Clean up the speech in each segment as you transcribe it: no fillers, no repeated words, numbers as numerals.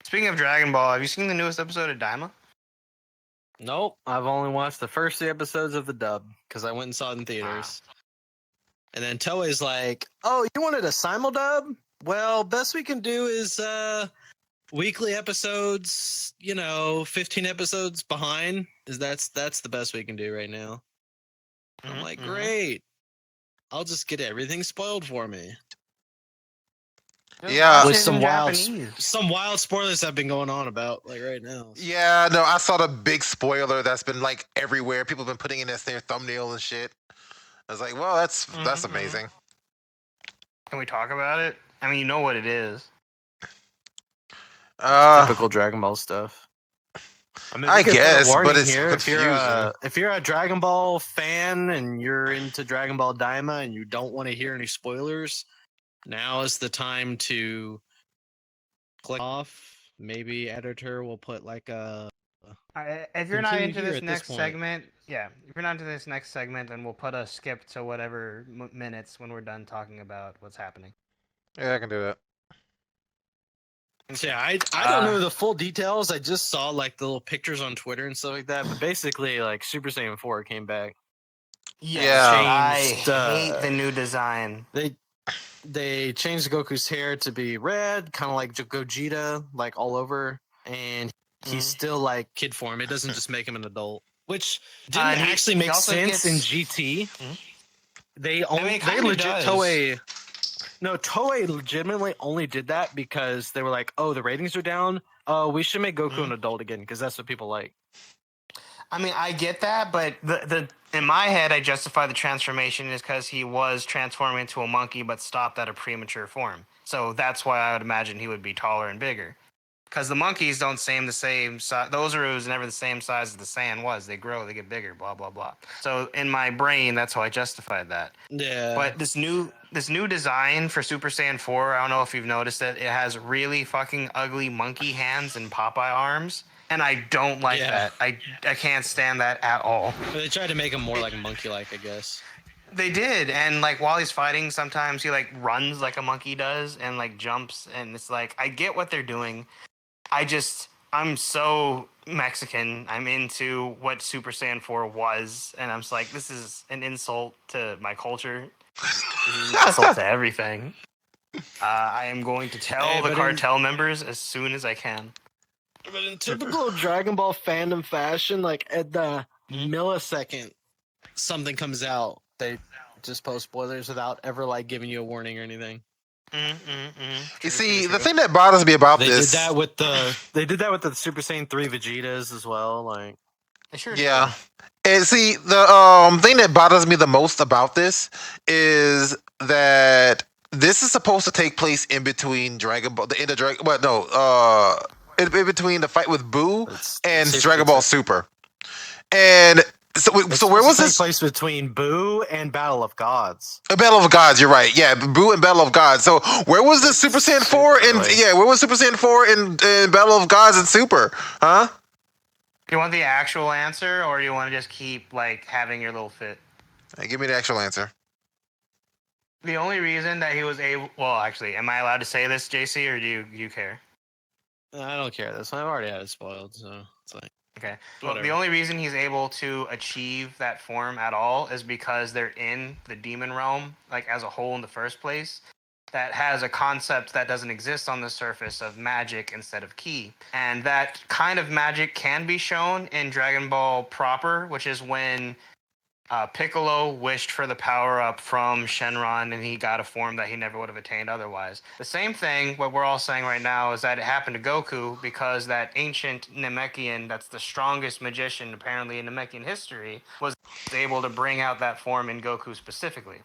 Speaking of Dragon Ball, have you seen the newest episode of Daima? Nope, I've only watched the first 3 episodes of the dub because I went and saw it in theaters. And then Toei's like, "Oh, you wanted a simuldub? Well, best we can do is weekly episodes. 15 episodes behind. That's the best we can do right now." I'm like, great. I'll just get everything spoiled for me. Yeah, with some wild spoilers have been going on about right now. Yeah, no, I saw the big spoiler that's been everywhere. People have been putting in as their thumbnail and shit. I was like, well, that's amazing. Can we talk about it? I mean, you know what it is. Typical Dragon Ball stuff. I guess, but it's here. confusing. If you're a Dragon Ball fan and you're into Dragon Ball Daima and you don't want to hear any spoilers, now is the time to click off. Maybe editor will put a. If you're not into this next segment, if you're not into this next segment, then we'll put a skip to whatever minutes when we're done talking about what's happening. Yeah, I can do that. So yeah, I don't know the full details. I just saw the little pictures on Twitter and stuff like that. But basically, Super Saiyan 4 came back. Yeah, I hate the new design. They changed Goku's hair to be red, kind of like Gogeta, all over, and he's still kid form. It doesn't just make him an adult, which didn't actually make sense in GT. They legit Toei legitimately only did that because they were like, oh, the ratings are down. Oh, we should make Goku an adult again because that's what people like. I mean, I get that, but the in my head, I justify the transformation is because he was transforming into a monkey, but stopped at a premature form. So that's why I would imagine he would be taller and bigger. Because the monkeys don't seem the same size. The Ozaru is never the same size as the Saiyan was. They grow, they get bigger, blah blah blah. So in my brain, that's how I justified that. Yeah. But this new design for Super Saiyan 4, I don't know if you've noticed it. It has really fucking ugly monkey hands and Popeye arms. And I don't like that. I can't stand that at all. They tried to make him more monkey-like, I guess. They did, and while he's fighting, sometimes he runs like a monkey does and jumps, and it's I get what they're doing. I'm so Mexican. I'm into what Super Saiyan 4 was, and I'm just this is an insult to my culture. This is an insult to everything. I am going to tell the cartel members as soon as I can. But in typical Dragon Ball fandom fashion, at the millisecond something comes out, they just post spoilers without ever giving you a warning or anything. You see, the thing that bothers me about this, they did that with the Super Saiyan 3 Vegetas as well. They sure yeah. And see, the thing that bothers me the most about this is that this is supposed to take place in between Dragon Ball, the end of Dragon. Well, no, in between the fight with Boo and Dragon Ball Super, and. So where was this? Place between Boo and Battle of Gods. Battle of Gods, you're right. Yeah, Boo and Battle of Gods. So where was the Super Saiyan 4 where was Super Saiyan 4 in Battle of Gods and Super? Huh? Do you want the actual answer, or do you want to just keep having your little fit? Hey, give me the actual answer. The only reason that he was able, well, actually, am I allowed to say this, JC, or do you care? I don't care. This I've already had it spoiled, so it's okay. Well, the only reason he's able to achieve that form at all is because they're in the demon realm, as a whole in the first place, that has a concept that doesn't exist on the surface of magic instead of ki. And that kind of magic can be shown in Dragon Ball proper, which is when Piccolo wished for the power-up from Shenron, and he got a form that he never would have attained otherwise. The same thing, what we're all saying right now, is that it happened to Goku because that ancient Namekian, that's the strongest magician apparently in Namekian history, was able to bring out that form in Goku specifically.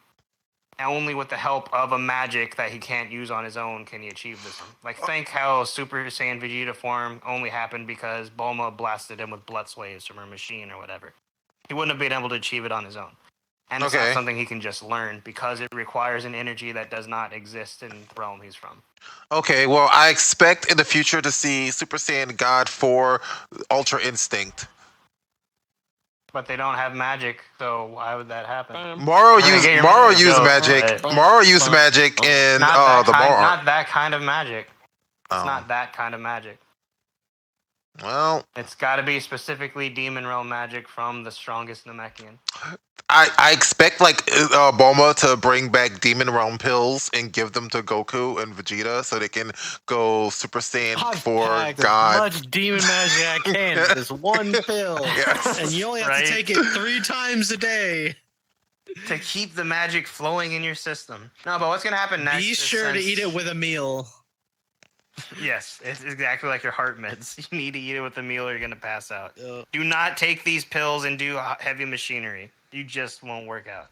And only with the help of a magic that he can't use on his own can he achieve this. Think how Super Saiyan Vegeta form only happened because Bulma blasted him with blood waves from her machine or whatever. He wouldn't have been able to achieve it on his own. And it's not something he can just learn because it requires an energy that does not exist in the realm he's from. Okay, well, I expect in the future to see Super Saiyan God 4 Ultra Instinct. But they don't have magic, so why would that happen? Moro used magic. Moro used magic in the Moro. Not that kind of magic. It's not that kind of magic. Well, It's got to be specifically Demon Realm magic from the strongest Namekian. I expect like Bulma to bring back Demon Realm pills and give them to Goku and Vegeta so they can go Super Saiyan I've 4 packed as God. much demon magic I can in this one pill, Yes. and you only have Right? to take it 3 times a day. To keep the magic flowing in your system. No, but what's going to happen next Be is sure to since- eat it with a meal. Yes, it's exactly like your heart meds. You need to eat it with a meal or you're going to pass out. Uh, Do not take these pills and do heavy machinery. You just won't work out.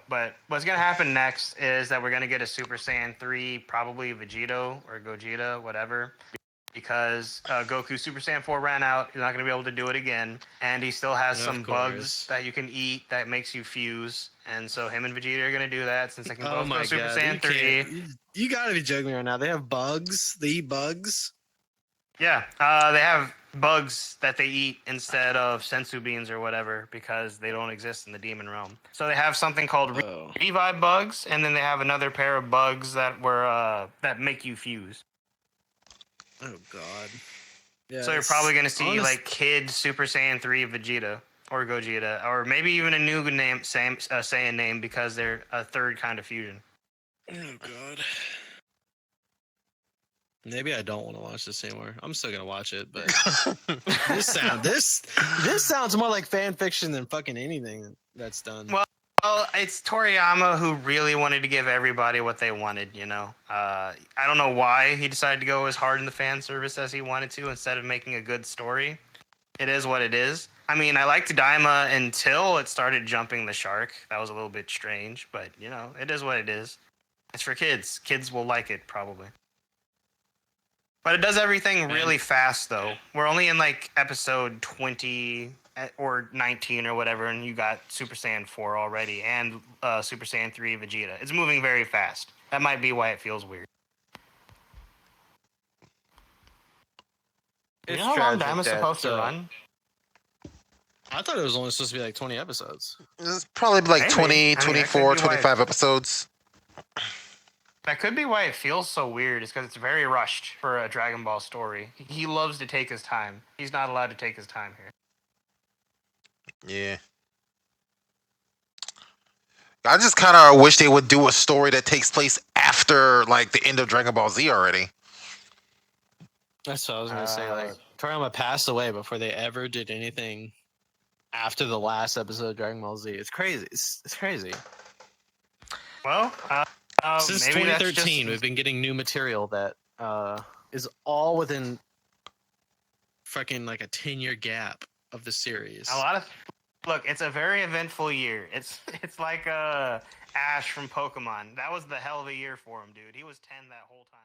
But what's going to happen next is that we're going to get a Super Saiyan 3, probably Vegito or Gogeta, whatever. Because Goku Super Saiyan 4 ran out. You're not going to be able to do it again. And he still has Of some course. bugs that you can eat that makes you fuse. And so him and Vegeta are going to do that since they can oh both my go Super god! Saiyan 3. You gotta be joking me right now. They have bugs. They eat bugs. Yeah, they have bugs that they eat instead of sensu beans or whatever because they don't exist in the demon realm. So they have something called Oh. revive bugs, and then they have another pair of bugs that that make you fuse. Oh god. Yeah, So you're probably gonna see honest- like Kid Super Saiyan 3 Vegeta or Gogeta, or maybe even a new name, Saiyan name because they're a third kind of fusion. Oh god. Maybe I don't want to watch this anymore. I'm still gonna watch it, but this sounds more like fan fiction than fucking anything that's done. Well, it's Toriyama who really wanted to give everybody what they wanted, you know. I don't know why he decided to go as hard in the fan service as he wanted to instead of making a good story. It is what it is. I mean, I liked Daima until it started jumping the shark. That was a little bit strange, but, you know, it is what it is. It's for kids. Kids will like it, probably. But it does everything really fast, though. We're only in, like, episode 20 or 19 or whatever, and you got Super Saiyan 4 already and Super Saiyan 3 Vegeta. It's moving very fast. That might be why it feels weird. You know how long Daima's supposed to run? I thought it was only supposed to be like 20 episodes. It's probably like Maybe. 20, I mean, that could 24, be why- 25 episodes. That could be why it feels so weird, is because it's very rushed for a Dragon Ball story. He loves to take his time. He's not allowed to take his time here. Yeah. I just kind of wish they would do a story that takes place after like the end of Dragon Ball Z already. That's what I was gonna say. Like Toriyama passed away before they ever did anything after the last episode of Dragon Ball Z. It's crazy. It's crazy. Well, Since maybe that's 2013, just- we've been getting new material that is all within fucking like a 10-year gap of the series. a lot of. Look, it's a very eventful year. It's like Ash from Pokemon. That was the hell of a year for him, dude. He was 10 that whole time.